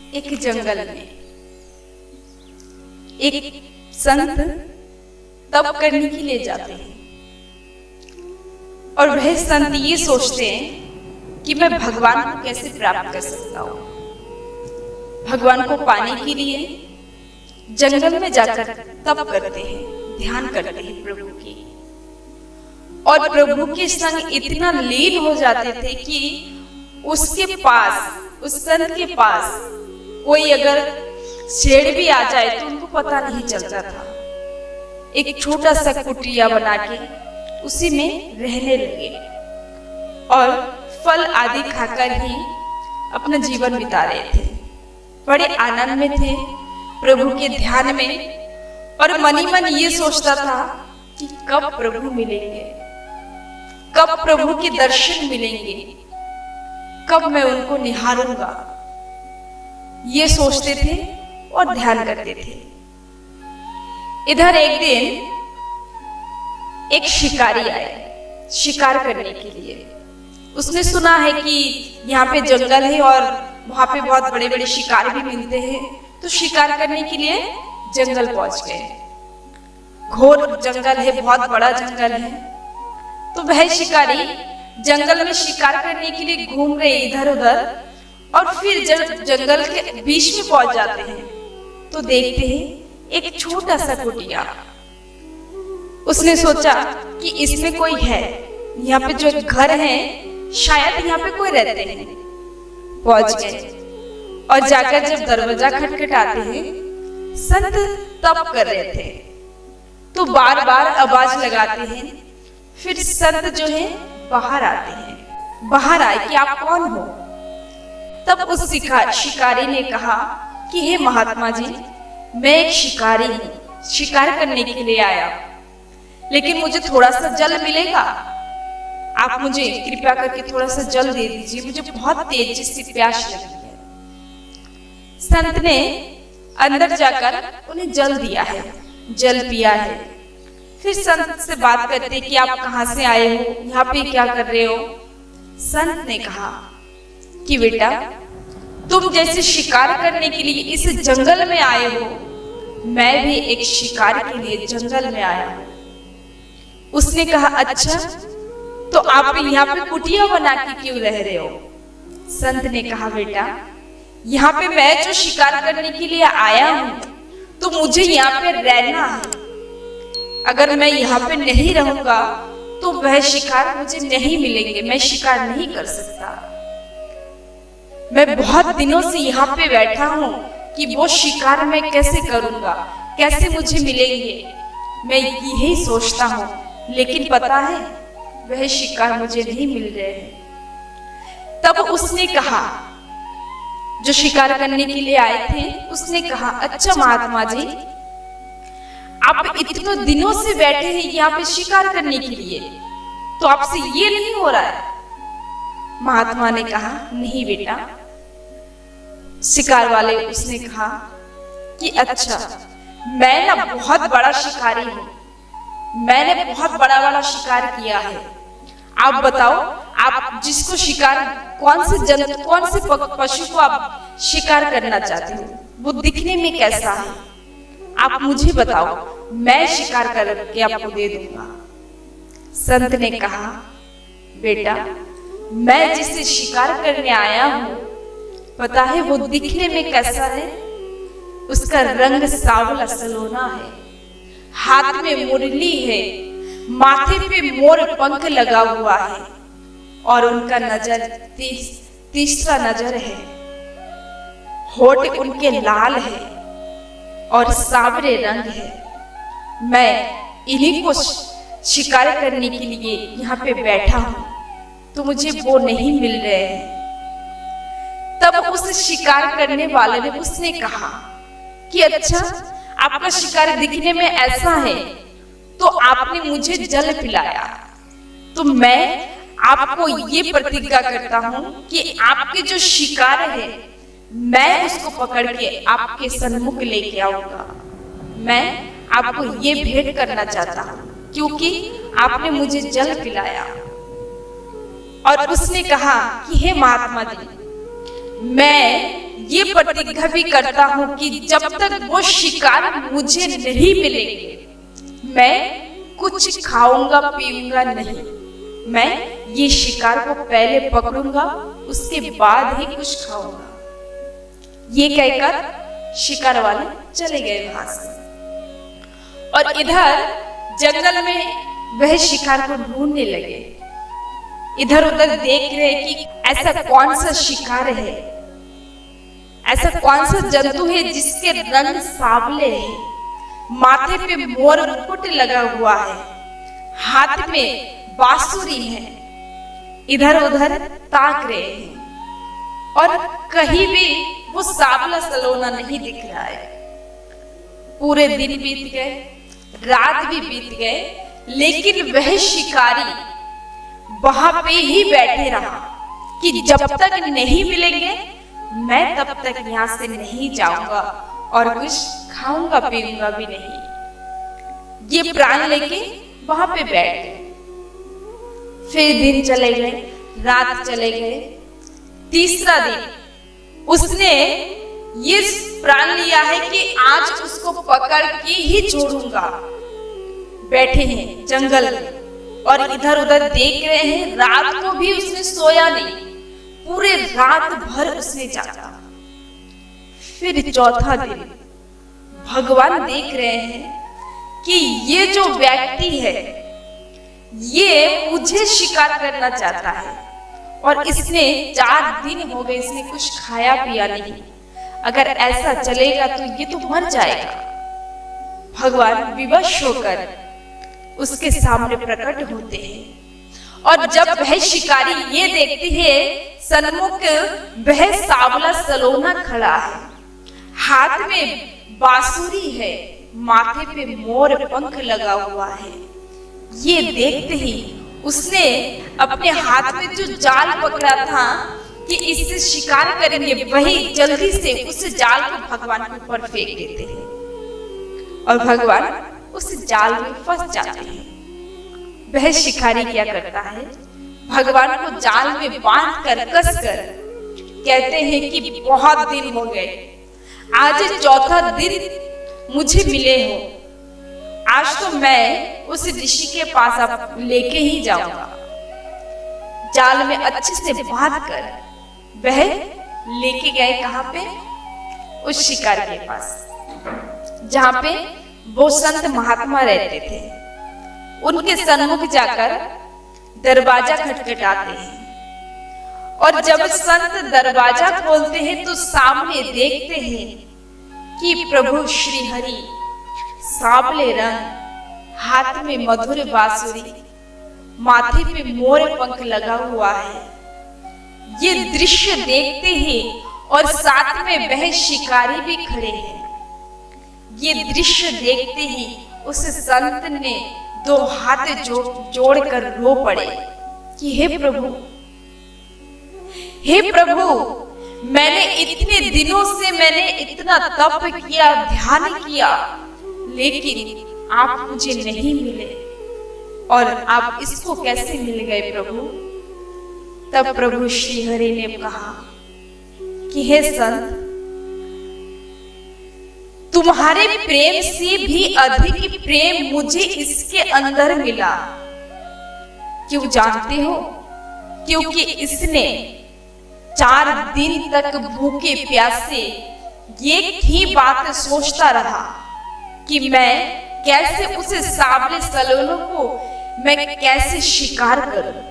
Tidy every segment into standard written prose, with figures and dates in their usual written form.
एक जंगल में एक संत तप करने के लिए जाते हैं और वह संत ये सोचते हैं कि मैं भगवान को कैसे प्राप्त कर सकता हूँ। भगवान को पाने के लिए जंगल में जाकर तप करते हैं, ध्यान करते हैं प्रभु की, और प्रभु के संग इतना लीन हो जाते थे कि उसके पास, उस संत के पास कोई अगर शेर भी आ जाए तो उनको पता नहीं चलता था। एक छोटा सा कुटिया बना के उसी में रहने लगे और फल आदि खाकर ही अपना जीवन बिता रहे थे। बड़े आनंद में थे, प्रभु के ध्यान में, और मन ही मन ये सोचता था कि कब प्रभु मिलेंगे, कब प्रभु के दर्शन मिलेंगे, कब मैं उनको निहारूंगा। ये सोचते थे और ध्यान करते थे। इधर एक दिन एक शिकारी आया शिकार करने के लिए। उसने सुना है कि यहाँ पे जंगल है और वहां पे बहुत बड़े बड़े शिकार भी मिलते हैं, तो शिकार करने के लिए जंगल पहुंच गए। घोर जंगल है, बहुत बड़ा जंगल है। तो वह शिकारी जंगल में शिकार करने के लिए घूम रहे इधर उधर, और फिर जब जंगल के बीच में पहुंच जाते हैं तो देखते हैं एक छोटा सा कुटिया। उसने सोचा कि इसमें कोई है, यहाँ पे जो घर है शायद यहाँ पे कोई रहते हैं। पहुंच गए और जाकर जब दरवाजा खटखटाते हैं, संत तप कर रहे थे तो बार बार आवाज लगाते हैं। फिर संत जो है बाहर आते हैं। बाहर आए कि आप कौन हो? तब उस शिकारी ने कहा कि हे महात्मा जी, मैं एक शिकारी हूँ, शिकार करने के लिए आया, लेकिन मुझे थोड़ा सा जल मिलेगा? आप मुझे कृपया करके थोड़ा सा जल दे दीजिए, मुझे बहुत तेजी से प्यास लगी है। संत ने अंदर जाकर उन्हें जल दिया है, जल पिया है। फिर संत से बात करते कि आप कहाँ से आए हो, यहाँ पे क्या कर रहे हो? संत ने कहा कि बेटा, तुम जैसे शिकार करने के लिए इस जंगल में आए हो, मैं भी एक शिकार के लिए जंगल में आया हूं। उसने कहा अच्छा, तो आप यहाँ पे कुटिया बना के क्यों रह रहे हो? संत ने कहा बेटा, यहाँ पे मैं जो शिकार करने के लिए आया हूँ तो मुझे यहाँ पे रहना है। अगर मैं यहाँ पे नहीं रहूंगा तो वह शिकार मुझे नहीं मिलेंगे, मैं शिकार नहीं कर सकता। मैं बहुत दिनों से यहाँ पे बैठा हूँ कि वो शिकार मैं कैसे करूंगा, कैसे मुझे मिलेंगे, मैं यही सोचता हूँ, लेकिन पता है वह शिकार मुझे नहीं मिल रहे हैं। तब उसने कहा, जो शिकार करने के लिए आए थे, उसने कहा अच्छा महात्मा जी, आप इतने दिनों से बैठे हैं यहाँ पे शिकार करने के लिए, तो आपसे ये नहीं हो रहा है? महात्मा ने कहा नहीं बेटा। शिकार वाले उसने कहा कि अच्छा, मैं ना बहुत बड़ा शिकारी हूँ, मैंने बहुत बड़ा बड़ा शिकार किया है। आप बताओ, आप जिसको शिकार, कौन से पशु को आप शिकार करना चाहते हो, वो दिखने में कैसा है? आप मुझे बताओ, मैं शिकार करके आपको दे दूंगा। संत ने कहा बेटा, मैं जिसे शिकार करने आया हूँ, पता है वो दिखने में कैसा है? उसका रंग सांवला सलोना है, हाथ में मुरली है, माथे पे मोर पंख लगा हुआ है, और उनका नजर तीसरा नजर है। होठ उनके लाल है और सांवरे रंग है। मैं इन्हीं को शिकार करने के लिए यहाँ पे बैठा हूँ, तो मुझे वो नहीं मिल रहे हैं। तब उस शिकार करने वाले ने उसने कहा कि अच्छा, आपका शिकार दिखने में ऐसा है, तो आपने मुझे जल पिलाया, तो मैं आपको ये प्रतिज्ञा करता हूँ कि आपके जो शिकार है, मैं उसको पकड़ के आपके सन्मुख लेके आऊंगा। मैं आपको ये भेंट करना चाहता हूँ, क्योंकि आपने मुझे जल पिलाया। और उसने कहा कि हे महात्मा जी, मैं ये प्रतिज्ञा भी करता हूँ कि जब तक वो शिकार मुझे नहीं मिलेंगे मैं कुछ खाऊंगा पीऊंगा नहीं। मैं ये शिकार को पहले पकड़ूंगा, उसके बाद ही कुछ खाऊंगा। ये कहकर शिकार वाले चले गए वहां से। और इधर जंगल में वह शिकार को ढूंढने लगे। इधर उधर देख रहे कि ऐसा कौन सा शिकार है, ऐसा कौन सा जंतु है जिसके रंग सांवले है, माथे पे मोर मुकुट लगा हुआ है, हाथ में बांसुरी है। इधर उधर ताक रहे हैं और कहीं भी वो सांवला सलोना नहीं दिख रहा है। पूरे दिन बीत गए, रात भी बीत गए, लेकिन वह शिकारी वहां पे ही बैठे रहा कि जब तक नहीं मिलेंगे मैं तब तक यहाँ से नहीं जाऊंगा और कुछ खाऊंगा पीऊंगा भी नहीं। ये प्राण लेके वहां पे बैठ गए। फिर दिन चले गए, रात चले गए। तीसरा दिन उसने ये प्राण लिया है कि आज उसको पकड़ के ही छोड़ूंगा। बैठे हैं जंगल में और इधर उधर देख रहे हैं। रात को भी उसने सोया नहीं, पूरे रात भर उसने जागा। फिर चौथा दिन भगवान देख रहे हैं कि ये जो व्यक्ति है ये मुझे शिकार करना चाहता है और इसने 4 दिन हो गए, इसने कुछ खाया पिया नहीं। अगर ऐसा चलेगा तो ये तो मर जाएगा। भगवान विवश होकर उसके सामने प्रकट होते हैं और जब वह शिकारी ये देखते हैं सन्मुख वह सांवला सलोना खड़ा है, हाथ में बांसुरी है, माथे पे मोर पंख लगा हुआ है। ये देखते ही उसने अपने हाथ में जो जाल पकड़ा था कि इससे शिकार करेंगे, वही जल्दी से उस जाल को भगवान के ऊपर फेंक देते हैं और भगवान उस जाल में फंस जाते हैं। वह शिकारी क्या करता है, भगवान को जाल में बांध कर कस कर कहते हैं कि बहुत दिन हो गए, आज चौथा दिन मुझे मिले हो, आज तो मैं उस ऋषि के पास अब लेके ही जाऊंगा। जाल में अच्छे से बांध कर वह लेके गए कहां पे, उस शिकार के पास जहां पे वो संत महात्मा रहते थे। उनके सन्मुख जाकर दरवाजा खटखटाते हैं और जब संत दरवाजा खोलते हैं तो सामने देखते हैं कि प्रभु श्री हरि सांवले रंग, हाथ में मधुर बांसुरी, माथे पे मोर पंख लगा हुआ है। ये दृश्य देखते ही और साथ में वह शिकारी भी खड़े हैं। ये दृश्य देखते ही उस संत ने 2 हाथ जोड़कर रो पड़े कि हे प्रभु, हे प्रभु, मैंने इतने दिनों से मैंने इतना तप किया, ध्यान किया, लेकिन आप मुझे नहीं मिले और आप इसको कैसे मिल गए प्रभु। तब प्रभु श्री हरि ने कहा कि हे संत, तुम्हारे प्रेम से भी अधिक प्रेम मुझे इसके अंदर मिला। क्यों जानते हो? क्योंकि इसने 4 दिन तक भूखे प्यासे एक ही बात सोचता रहा कि मैं कैसे उसे सांवले सलोनों को मैं कैसे शिकार करूं।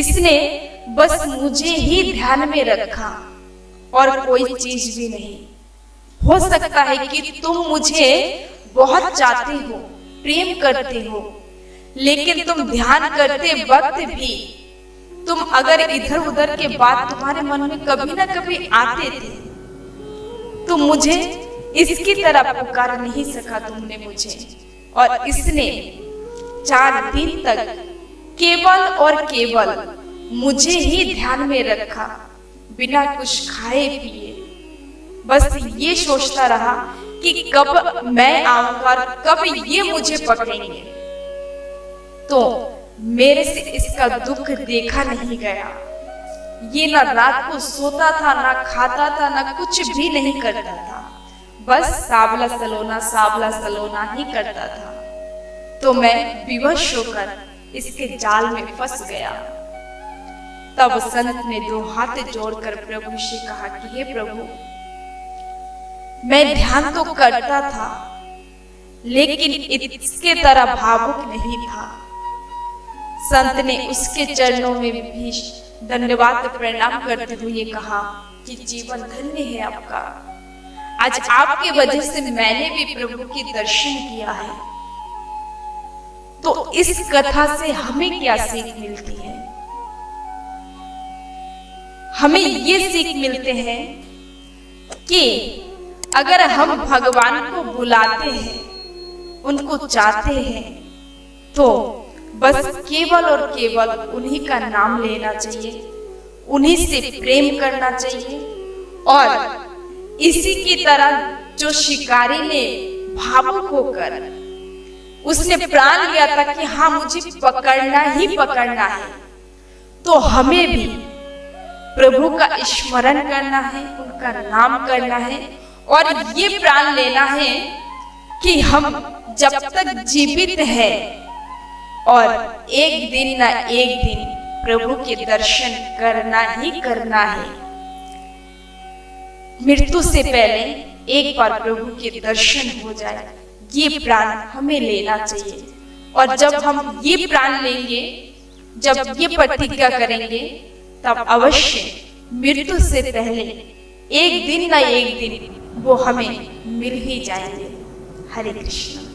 इसने बस मुझे ही ध्यान में रखा और कोई चीज भी नहीं। हो सकता है कि तुम मुझे बहुत चाहते हो, प्रेम करते हो, लेकिन तुम ध्यान करते वक्त भी तुम अगर इधर उधर के बात तुम्हारे मन में कभी ना कभी आते थे, तुम मुझे इसकी तरह पुकार नहीं सका तुमने मुझे। और इसने 4 दिन तक केवल और केवल मुझे ही ध्यान में रखा, बिना कुछ खाए पिए। बस ये सोचता रहा कि कब मैं आऊंगा, कब ये मुझे पकड़ेंगे। तो मेरे से इसका दुख देखा नहीं गया। ये ना रात को सोता था, ना खाता था, ना कुछ भी नहीं करता था, बस सावला सलोना ही करता था। तो मैं विवश होकर इसके जाल में फंस गया। तब संत ने 2 हाथ जोड़कर प्रभु से कहा कि हे प्रभु, मैं ध्यान तो करता था लेकिन इसके तरह भावुक नहीं था। संत ने उसके चरणों में भी धन्यवाद प्रणाम करते हुए कहा कि जीवन धन्य है आपका, आज आपके वजह से मैंने भी प्रभु के दर्शन किया है। तो इस कथा से हमें क्या सीख मिलती है? हमें ये सीख मिलते हैं कि अगर हम भगवान को बुलाते हैं, उनको चाहते हैं, तो बस केवल और केवल उन्हीं का नाम लेना चाहिए, उन्हीं से प्रेम करना चाहिए। और इसी की तरह जो शिकारी ने भावुक होकर उसने प्राण लिया था कि हाँ मुझे पकड़ना ही पकड़ना है, तो हमें भी प्रभु का स्मरण करना है, उनका नाम करना है और ये प्राण लेना है कि हम जब तक जीवित है और एक दिन ना एक दिन प्रभु के दर्शन करना ही करना है। मृत्यु से पहले एक बार प्रभु के दर्शन हो जाए, ये प्राण हमें लेना चाहिए। और जब हम ये प्राण लेंगे, जब ये प्रतिज्ञा करेंगे, तब अवश्य मृत्यु से पहले एक दिन ना एक दिन वो हमें मिल ही जाएंगे। हरे कृष्ण।